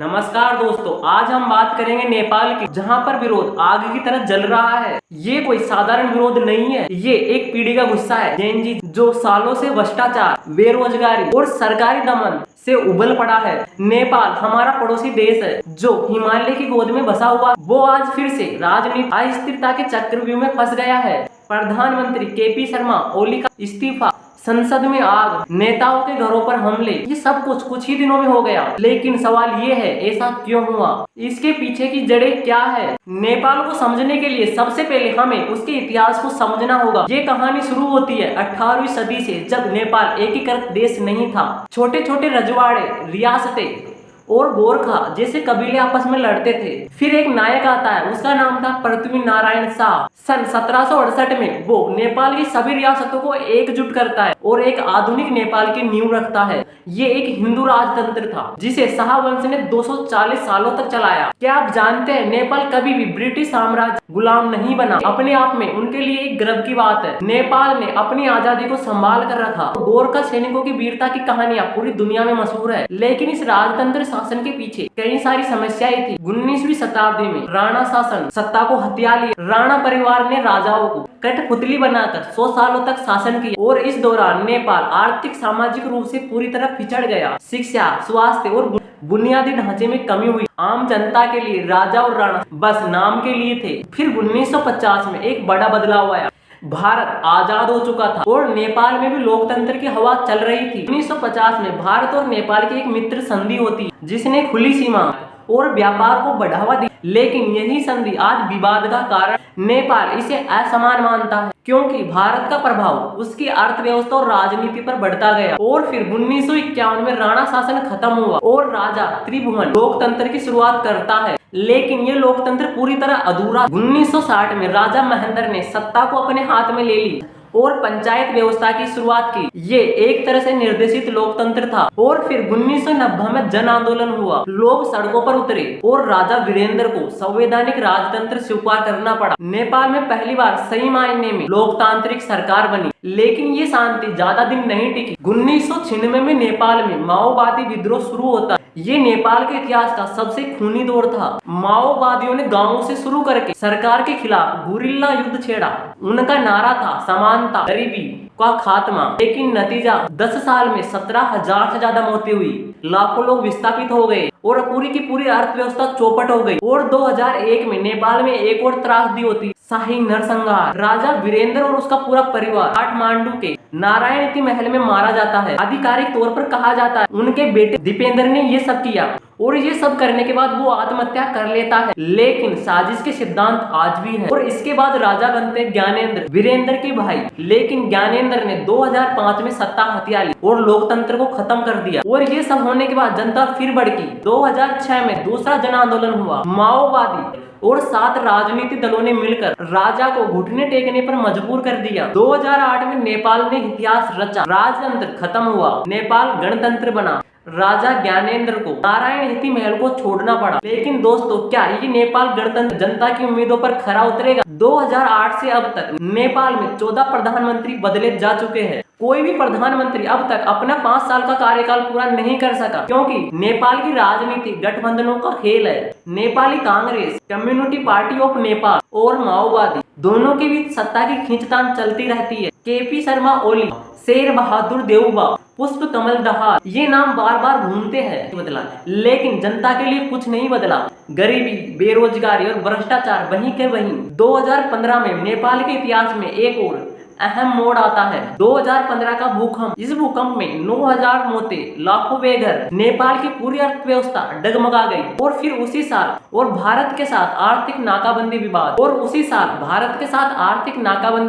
नमस्कार दोस्तों, आज हम बात करेंगे नेपाल की, जहां पर विरोध आग की तरह जल रहा है। ये कोई साधारण विरोध नहीं है, ये एक पीढ़ी का गुस्सा है। जेन जी जो सालों से भ्रष्टाचार, बेरोजगारी और सरकारी दमन से उबल पड़ा है। नेपाल हमारा पड़ोसी देश है जो हिमालय की गोद में बसा हुआ, वो आज फिर से राजनीतिक अस्थिरता के चक्रव्यूह में फंस गया है। प्रधानमंत्री केपी शर्मा ओली का इस्तीफा, संसद में आग, नेताओं के घरों पर हमले, ये सब कुछ ही दिनों में हो गया। लेकिन सवाल ये है, ऐसा क्यों हुआ? इसके पीछे की जड़ें क्या है? नेपाल को समझने के लिए सबसे पहले हमें उसके इतिहास को समझना होगा। ये कहानी शुरू होती है 18वीं सदी से, जब नेपाल एकीकृत देश नहीं था। छोटे छोटे रजवाड़े, रियासतें और गोरखा जैसे कबीले आपस में लड़ते थे। फिर एक नायक आता है, उसका नाम था पृथ्वी नारायण शाह। सन 1768 में वो नेपाल की सभी रियासतों को एकजुट करता है और एक आधुनिक नेपाल की नींव रखता है। ये एक हिंदू राजतंत्र था जिसे शाह वंश ने 240 सालों तक चलाया। क्या आप जानते हैं, नेपाल कभी भी ब्रिटिश साम्राज्य गुलाम नहीं बना। अपने आप में उनके लिए एक गर्व की बात है। नेपाल ने अपनी आजादी को संभाल कर रखा। गोरखा सैनिकों की वीरता की कहानियां पूरी दुनिया में मशहूर है। लेकिन इस राजतंत्र शासन के पीछे कई सारी समस्याएं थी। 19वीं शताब्दी में राणा शासन सत्ता को हथिया लिया। राणा परिवार ने राजाओं को कठपुतली बनाकर 100 सालों तक शासन किया और इस दौरान नेपाल आर्थिक सामाजिक रूप से पूरी तरह पिछड़ गया। शिक्षा, स्वास्थ्य और बुनियादी ढांचे में कमी हुई। आम जनता के लिए राजा और राणा बस नाम के लिए थे। फिर 1950 में एक बड़ा बदलाव आया। भारत आजाद हो चुका था और नेपाल में भी लोकतंत्र की हवा चल रही थी। 1950 में भारत और नेपाल की एक मित्र संधि होती है, जिसने खुली सीमा और व्यापार को बढ़ावा दिया। लेकिन यही संधि आज विवाद का कारण। नेपाल इसे असमान मानता है क्योंकि भारत का प्रभाव उसकी अर्थव्यवस्था और राजनीति पर बढ़ता गया। और फिर 1951 में राणा शासन खत्म हुआ और राजा त्रिभुवन लोकतंत्र की शुरुआत करता है। लेकिन ये लोकतंत्र पूरी तरह अधूरा। 1960 में राजा महेंद्र ने सत्ता को अपने हाथ में ले ली और पंचायत व्यवस्था की शुरुआत की। ये एक तरह से निर्देशित लोकतंत्र था। और फिर 1990 में जन आंदोलन हुआ। लोग सड़कों पर उतरे और राजा वीरेंद्र को संवैधानिक राजतंत्र स्वीकार करना पड़ा। नेपाल में पहली बार सही मायने में लोकतांत्रिक सरकार बनी। लेकिन ये शांति ज्यादा दिन नहीं टिकी। 1996 में नेपाल में माओवादी विद्रोह शुरू होता है। ये नेपाल के इतिहास का सबसे खूनी दौर था। माओवादियों ने गांवों से शुरू करके सरकार के खिलाफ गुरिल्ला युद्ध छेड़ा। उनका नारा था समानता, गरीबी का खात्मा। लेकिन नतीजा 10 साल में 17,000 से ज्यादा मौतें हुई, लाखों लोग विस्थापित हो गए और पूरी की पूरी अर्थव्यवस्था चौपट हो गई। और 2001 में नेपाल में एक और त्रासदी होती, शाही नरसंहार। राजा वीरेंद्र और उसका पूरा परिवार काठमांडू के नारायणती महल में मारा जाता है। आधिकारिक तौर पर कहा जाता है उनके बेटे दीपेंद्र ने ये सब किया और ये सब करने के बाद वो आत्महत्या कर लेता है। लेकिन साजिश के सिद्धांत आज भी है। और इसके बाद राजा बनते ज्ञानेंद्र, वीरेंद्र के भाई। लेकिन ज्ञानेंद्र ने 2005 में सत्ता हथिया ली और लोकतंत्र को खत्म कर दिया। और ये सब होने के बाद जनता फिर भड़की। 2006 में दूसरा जन आंदोलन हुआ। माओवादी और 7 राजनीतिक दलों ने मिलकर राजा को घुटने टेकने पर मजबूर कर दिया। 2008 में नेपाल ने इतिहास रचा। राजतंत्र खत्म हुआ, नेपाल गणतंत्र बना। राजा ज्ञानेंद्र को नारायणहिती महल को छोड़ना पड़ा। लेकिन दोस्तों, क्या ये नेपाल गणतंत्र जनता की उम्मीदों पर खरा उतरेगा? 2008 से अब तक नेपाल में 14 प्रधानमंत्री बदले जा चुके हैं। कोई भी प्रधानमंत्री अब तक अपना 5 साल का कार्यकाल पूरा नहीं कर सका, क्योंकि नेपाल की राजनीति गठबंधनों का खेल है। Nepali Congress, community party of Nepal और माओवादी दोनों के बीच सत्ता की खींचतान चलती रहती है। केपी शर्मा ओली, शेर बहादुर देउबा, पुष्प कमल दहाल, ये नाम बार बार घूमते हैं। बदला, लेकिन जनता के लिए कुछ नहीं बदला। गरीबी, बेरोजगारी और भ्रष्टाचार वहीं के वहीं। 2015 में नेपाल के इतिहास में एक और अहम मोड़ आता है। 2015 का भूकंप। इस भूकंप में 9,000 मौतें, लाखों बेघर, नेपाल की पूरी अर्थव्यवस्था डगमगा गई। और फिर उसी साल भारत के साथ आर्थिक नाकाबंदी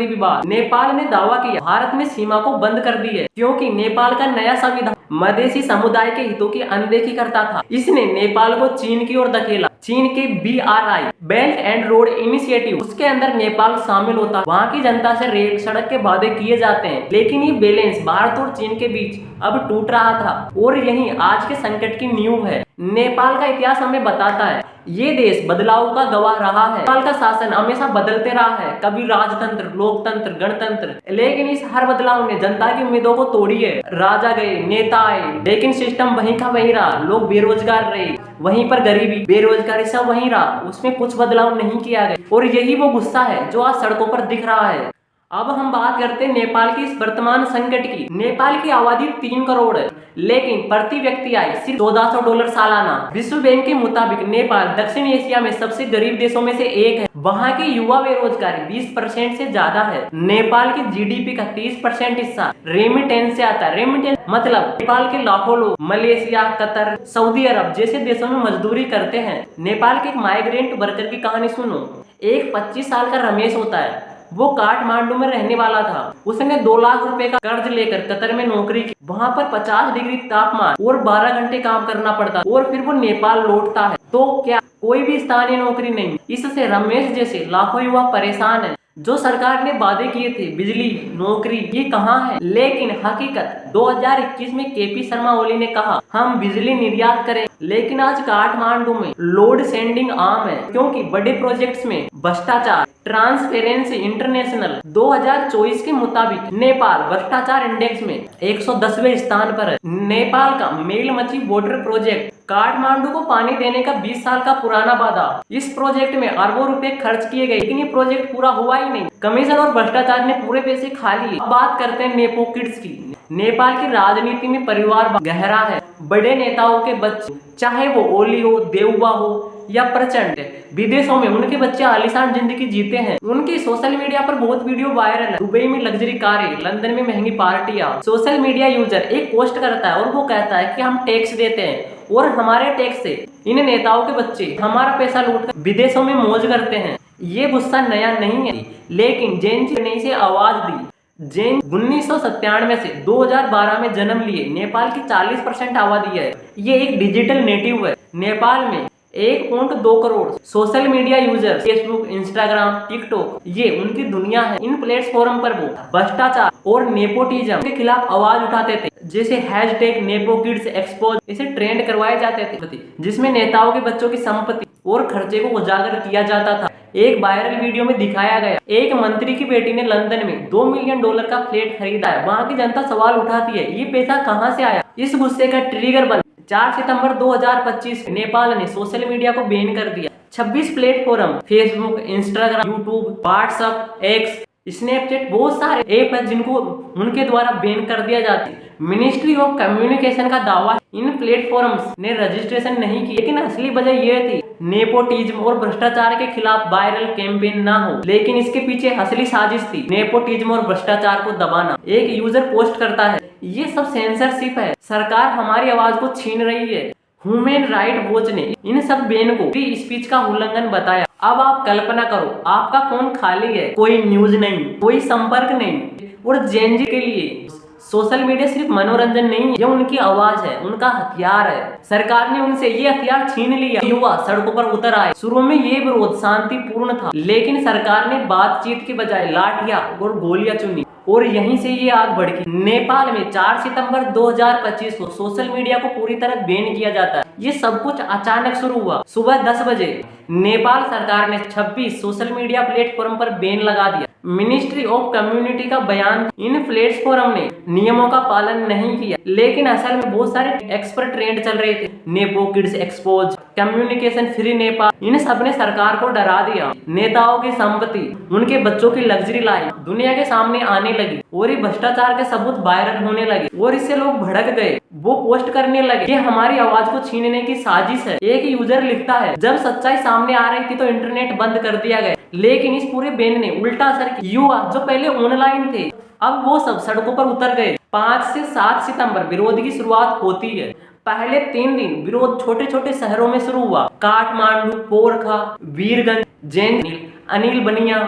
विवाद। नेपाल ने दावा किया भारत ने सीमा को बंद कर दी है, क्योंकि नेपाल का नया संविधान मधेसी समुदाय के हितों की अनदेखी करता था। इसने नेपाल को चीन की ओर धकेला। चीन के BRI, belt and road initiative, उसके अंदर नेपाल शामिल होता। वहाँ की जनता से रेल सड़क के वादे किए जाते हैं। लेकिन ये बैलेंस भारत और चीन के बीच अब टूट रहा था और यही आज के संकट की नींव है। नेपाल का इतिहास हमें बताता है ये देश बदलाव का गवाह रहा है। नेपाल का शासन हमेशा बदलते रहा है, कभी राजतंत्र, लोकतंत्र, गणतंत्र, लेकिन इस हर बदलाव ने जनता की उम्मीदों को तोड़ी है। राजा गए, नेता आए, लेकिन सिस्टम वहीं का वहीं रहा। लोग बेरोजगार रहे, वहीं पर गरीबी, बेरोजगारी सब वहीं रहा, उसमें कुछ बदलाव नहीं किया गया। और यही वो गुस्सा है जो आज सड़कों पर दिख रहा है। अब हम बात करते हैं नेपाल की इस वर्तमान संकट की। नेपाल की आबादी 3 करोड़ है, लेकिन प्रति व्यक्ति आय सिर्फ $1400 सालाना। विश्व बैंक के मुताबिक नेपाल दक्षिण एशिया में सबसे गरीब देशों में से एक है। वहाँ की युवा बेरोजगारी 20% से ज्यादा है। नेपाल की जीडीपी का 30% हिस्सा रेमिटेंस से आता है। रेमिटेंस मतलब नेपाल के लाखों लोग मलेशिया, कतर, सऊदी अरब जैसे देशों में मजदूरी करते हैं। नेपाल के एक माइग्रेंट वर्कर की कहानी सुनो। एक 25 साल का रमेश होता है, वो काठमांडू में रहने वाला था। उसने 2 लाख रुपए का कर्ज लेकर कतर में नौकरी की। वहाँ पर 50 डिग्री तापमान और 12 घंटे काम करना पड़ता और फिर वो नेपाल लौटता है। तो क्या कोई भी स्थानीय नौकरी नहीं। इससे रमेश जैसे लाखों युवा परेशान है। जो सरकार ने वादे किए थे बिजली, नौकरी, ये कहाँ है। लेकिन हकीकत 2021 में केपी शर्मा ओली ने कहा हम बिजली निर्यात करें, लेकिन आज काठमांडू में लोड शेडिंग आम है, क्योंकि बड़े प्रोजेक्ट्स में भ्रष्टाचार। ट्रांसपेरेंसी इंटरनेशनल 2024 के मुताबिक नेपाल भ्रष्टाचार इंडेक्स में 110वें स्थान पर है। नेपाल का मेलमची वाटर प्रोजेक्ट काठमांडू को पानी देने का 20 साल का पुराना वादा। इस प्रोजेक्ट में अरबों रुपए खर्च किए गए, लेकिन ये प्रोजेक्ट पूरा हुआ ही नहीं। कमीशन और भ्रष्टाचार ने पूरे पैसे खा लिए। अब बात करते हैं नेपो किड्स की। नेपाल की राजनीति में परिवार गहरा है। बड़े नेताओं के बच्चे, चाहे वो ओली हो, देउबा हो या प्रचंड, विदेशों में उनके बच्चे आलीशान जिंदगी जीते हैं। उनकी सोशल मीडिया पर बहुत वीडियो वायरल है। दुबई में लग्जरी कारें, लंदन में महंगी पार्टियां। सोशल मीडिया यूजर एक पोस्ट करता है और वो कहता है कि हम टैक्स देते हैं और हमारे टैक्स से इन नेताओं के बच्चे हमारा पैसा लूटकर विदेशों में मौज करते हैं। ये गुस्सा नया नहीं है, लेकिन जेन जी ने इसे आवाज दी। जेन 1997 से 2012 में जन्म लिए नेपाल की 40% आबादी है। ये एक डिजिटल नेटिव है। नेपाल में 1.2 crore social media user, Facebook, Instagram, TikTok, ये उनकी दुनिया है। इन प्लेटफॉर्म पर वो भ्रष्टाचार और नेपोटिज्म के खिलाफ आवाज उठाते थे, जैसे हैशटैग नेपो किड्स एक्सपोज, इसे ट्रेंड करवाए जाते थे, जिसमें नेताओं के बच्चों की संपत्ति और खर्चे को उजागर किया जाता था। एक वायरल वीडियो में दिखाया गया, एक मंत्री की बेटी ने लंदन में $2 मिलियन का फ्लैट खरीदा है। वहाँ की जनता सवाल उठाती है, ये पैसा कहाँ से आया। इस गुस्से का ट्रिगर बन 4 सितंबर 2025 नेपाल ने सोशल मीडिया को बैन कर दिया। 26 platform, Facebook, Instagram, YouTube, WhatsApp, x, Snapchat, बहुत सारे ऐप है जिनको उनके द्वारा बैन कर दिया जाता है। मिनिस्ट्री ऑफ कम्युनिकेशन का दावा इन प्लेटफॉर्म्स ने रजिस्ट्रेशन नहीं की, लेकिन असली वजह यह थी नेपोटिज्म और भ्रष्टाचार के खिलाफ वायरल कैंपेन ना हो। लेकिन इसके पीछे असली साजिश थी नेपोटिज्म और भ्रष्टाचार को दबाना। एक यूजर पोस्ट करता है, ये सब सेंसरशिप है, सरकार हमारी आवाज को छीन रही है। ह्यूमन राइट वॉच ने इन सब बैन को फ्री स्पीच का उल्लंघन बताया। अब आप कल्पना करो, आपका फोन खाली है, कोई न्यूज नहीं, कोई संपर्क नहीं। और जेन जी के लिए सोशल मीडिया सिर्फ मनोरंजन नहीं है, ये उनकी आवाज है, उनका हथियार है। सरकार ने उनसे ये हथियार छीन लिया। युवा सड़कों पर उतर आए। शुरू में ये विरोध शांतिपूर्ण था, लेकिन सरकार ने बातचीत के बजाय लाठियां और गोलियां चुनी और यहीं से ये आग भड़की। नेपाल में 4 सितंबर 2025 को सोशल मीडिया को पूरी तरह बैन किया जाता है। ये सब कुछ अचानक शुरू हुआ। सुबह 10 बजे नेपाल सरकार ने 26 सोशल मीडिया प्लेटफॉर्म पर बैन लगा दिया। मिनिस्ट्री ऑफ कम्युनिटी का बयान, इन प्लेटफॉर्म ने नियमों का पालन नहीं किया, लेकिन असल में बहुत सारे एक्सपर्ट ट्रेंड चल रहे थे। Nepo kids expose, communication free Nepal, इन सब ने सरकार को डरा दिया। नेताओं की संपत्ति, उनके बच्चों की लग्जरी लाइफ दुनिया के सामने आने लगी और ये भ्रष्टाचार के सबूत वायरल होने लगे और इससे लोग भड़क गए। वो पोस्ट करने लगे, ये हमारी आवाज को छीनने की साजिश है। एक यूजर लिखता है, जब सच्चाई सामने आ रही थी तो इंटरनेट बंद कर दिया गया, लेकिन इस पूरे बैन ने उल्टा असर किया। युवा जो पहले ऑनलाइन थे, अब वो सब सड़कों पर उतर गए। 5 से 7 सितंबर विरोध की शुरुआत होती है। पहले 3 दिन विरोध छोटे छोटे शहरों में शुरू हुआ। काठमांडू, पोरखा, वीरगंज, जैन, अनिल बनिया,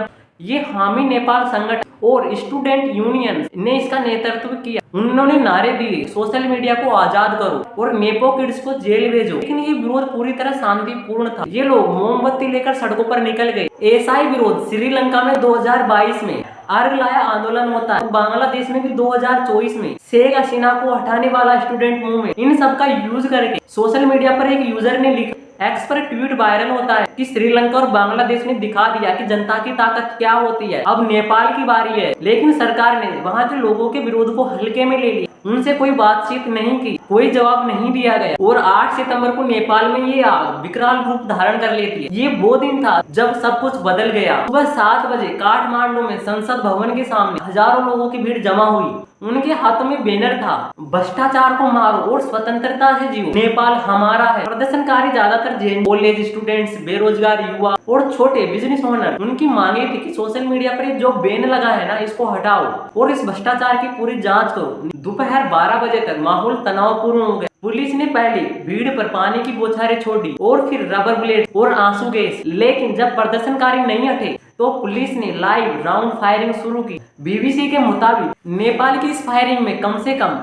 ये हामी नेपाल संगठन और स्टूडेंट यूनियन ने इसका नेतृत्व किया। उन्होंने नारे दिए सोशल मीडिया को आजाद करो और नेपो किड्स को जेल भेजो। लेकिन ये विरोध पूरी तरह शांतिपूर्ण था। ये लोग मोमबत्ती लेकर सड़कों पर निकल गए। ऐसा ही विरोध श्रीलंका में 2022 में अर्गलाया आंदोलन होता है। बांग्लादेश में भी 2024 में शेख हसीना को हटाने वाला स्टूडेंट मूवमेंट, इन सब का यूज करके सोशल मीडिया पर एक यूजर ने लिखा, एक्स पर ट्वीट वायरल होता है कि श्रीलंका और बांग्लादेश ने दिखा दिया कि जनता की ताकत क्या होती है। अब नेपाल की बारी है। लेकिन सरकार ने वहां के लोगों के विरोध को हल्के में ले लिया। उनसे कोई बातचीत नहीं की, कोई जवाब नहीं दिया गया और 8 सितंबर को नेपाल में ये आग विकराल रूप धारण कर लेती है। ये वो दिन था जब सब कुछ बदल गया। सुबह 7 बजे काठमांडू में संसद भवन के सामने हजारों लोगों की भीड़ जमा हुई। उनके हाथों में बैनर था, भ्रष्टाचार को मारो और स्वतंत्रता से जियो, नेपाल हमारा है। प्रदर्शनकारी ज्यादातर जैन, कॉलेज स्टूडेंट्स, बेरोजगार युवा और छोटे बिजनेस ओनर। उनकी मांगे थी कि सोशल मीडिया पर जो बैन लगा है ना, इसको हटाओ और इस भ्रष्टाचार की पूरी जांच करो। दोपहर 12 बजे तक माहौल तनावपूर्ण हो गया। पुलिस ने पहले भीड़ पर पानी की बौछारें छोड़ी और फिर रबर बुलेट और आंसू गैस। लेकिन जब प्रदर्शनकारी नहीं हटे तो पुलिस ने लाइव राउंड फायरिंग शुरू की। बीबीसी के मुताबिक नेपाल की इस फायरिंग में कम से कम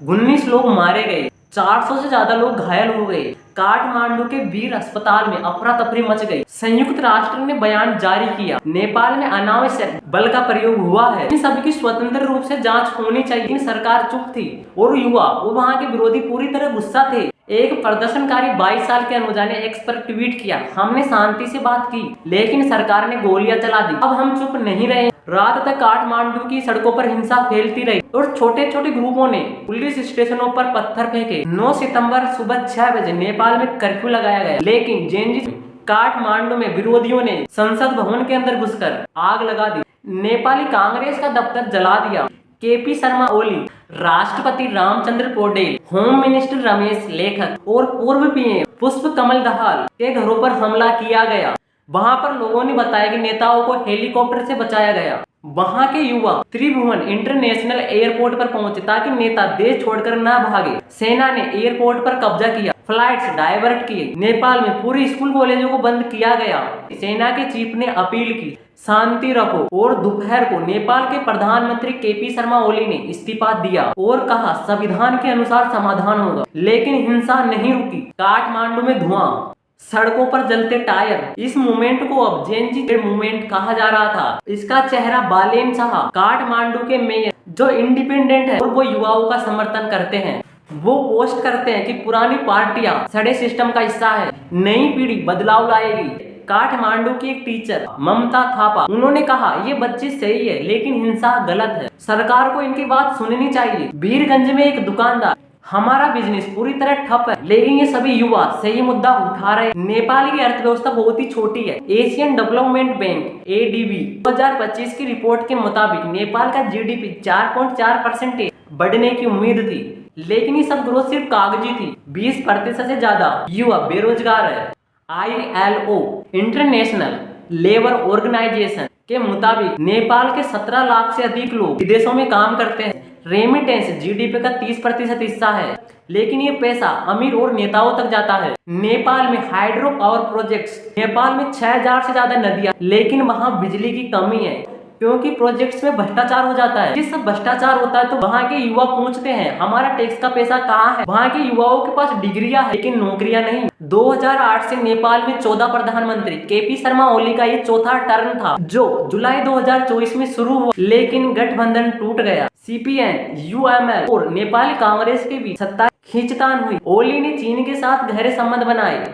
19 लोग मारे गए, 400 से ज्यादा लोग घायल हो गए। काठमांडू के वीर अस्पताल में अफरा तफरी मच गई। संयुक्त राष्ट्र ने बयान जारी किया, नेपाल में अनावश्यक बल का प्रयोग हुआ है, इन सभी की स्वतंत्र रूप से जांच होनी चाहिए। लेकिन सरकार चुप थी और युवा वो वहां के विरोधी पूरी तरह गुस्सा थे। एक प्रदर्शनकारी 22 साल के अनुजा ने एक्स पर ट्वीट किया, हमने शांति से बात की लेकिन सरकार ने गोलियां चला दी। अब हम चुप नहीं रहे। रात तक काठमांडू की सड़कों पर हिंसा फैलती रही और छोटे छोटे ग्रुपों ने पुलिस स्टेशनों पर पत्थर फेंके। 9 सितंबर सुबह 6 बजे नेपाल में कर्फ्यू लगाया गया। लेकिन जेएनजी काठमांडू में विरोधियों ने संसद भवन के अंदर घुसकर आग लगा दी। नेपाली कांग्रेस का दफ्तर जला दिया। केपी शर्मा ओली, राष्ट्रपति रामचंद्र पौडेल, होम मिनिस्टर रमेश लेखक और पूर्व पीएम पुष्प कमल दहाल के घरों पर हमला किया गया। वहां पर लोगों ने बताया कि नेताओं को हेलीकॉप्टर से बचाया गया। वहां के युवा त्रिभुवन इंटरनेशनल एयरपोर्ट पर पहुंचे ताकि नेता देश छोड़कर न भागे। सेना ने एयरपोर्ट पर कब्जा किया, फ्लाइट्स डाइवर्ट किए। नेपाल में पूरी स्कूल कॉलेजों को बंद किया गया। सेना के चीफ ने अपील की, शांति रखो। और दोपहर को नेपाल के प्रधानमंत्री केपी शर्मा ओली ने इस्तीफा दिया और कहा संविधान के अनुसार समाधान होगा। लेकिन हिंसा नहीं रुकी। काठमांडू में धुआं, सड़कों पर जलते टायर। इस मूवमेंट को अब जेएनजी मूवमेंट कहा जा रहा था। इसका चेहरा बालेन शाह, काठमांडू के मेयर जो इंडिपेंडेंट है और वो युवाओं का समर्थन करते हैं। वो पोस्ट करते हैं कि पुरानी पार्टियां सड़े सिस्टम का हिस्सा है, नई पीढ़ी बदलाव लाएगी। काठमांडू की एक टीचर ममता थापा, उन्होंने कहा ये बच्चे सही है लेकिन हिंसा गलत है, सरकार को इनकी बात सुननी चाहिए। वीरगंज में एक दुकानदार, हमारा बिजनेस पूरी तरह ठप है लेकिन ये सभी युवा सही मुद्दा उठा रहे। नेपाल की अर्थव्यवस्था बहुत ही छोटी है। एशियन डेवलपमेंट बैंक ADB 2025 की रिपोर्ट के मुताबिक नेपाल का GDP 4.4% बढ़ने की उम्मीद थी, लेकिन ये सब ग्रोथ सिर्फ कागजी थी। 20% से ज्यादा युवा बेरोजगार है। ILO इंटरनेशनल लेबर ऑर्गेनाइजेशन के मुताबिक नेपाल के 17 लाख से अधिक लोग विदेशों में काम करते हैं। रेमिटेंस GDP का 30% हिस्सा है, लेकिन ये पैसा अमीर और नेताओं तक जाता है। नेपाल में हाइड्रो पावर प्रोजेक्ट्स, नेपाल में 6000 से ज्यादा नदियां, लेकिन वहां बिजली की कमी है क्योंकि प्रोजेक्ट्स में भ्रष्टाचार हो जाता है। ये सब भ्रष्टाचार होता है तो वहाँ के युवा पूछते हैं हमारा टैक्स का पैसा कहाँ है। वहाँ के युवाओं के पास डिग्रियां है लेकिन नौकरियां नहीं। 2008 से नेपाल में 14 प्रधानमंत्री, केपी शर्मा ओली का ये चौथा टर्म था जो जुलाई 2024 में शुरू हुआ, लेकिन गठबंधन टूट गया। CPN, UML और नेपाली कांग्रेस के बीच सत्ता खींचतान हुई। ओली ने चीन के साथ गहरे संबंध बनाए।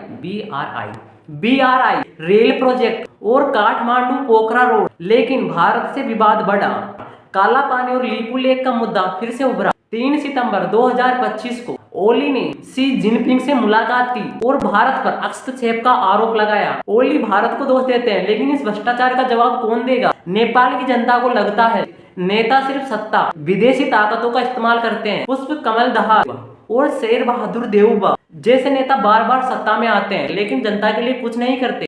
BRI रेल प्रोजेक्ट और काठमांडू पोखरा रोड, लेकिन भारत से विवाद बढ़ा। काला पानी और लीपू लेक का मुद्दा फिर से उभरा। 3 सितंबर 2025 को ओली ने शी जिनपिंग से मुलाकात की और भारत पर हस्तक्षेप का आरोप लगाया। ओली भारत को दोष देते हैं लेकिन इस भ्रष्टाचार का जवाब कौन देगा? नेपाल की जनता को लगता है नेता सिर्फ सत्ता, विदेशी ताकतों का इस्तेमाल करते हैं। पुष्प कमल दहाल और शेर बहादुर देउबा जैसे नेता बार बार सत्ता में आते हैं लेकिन जनता के लिए कुछ नहीं करते।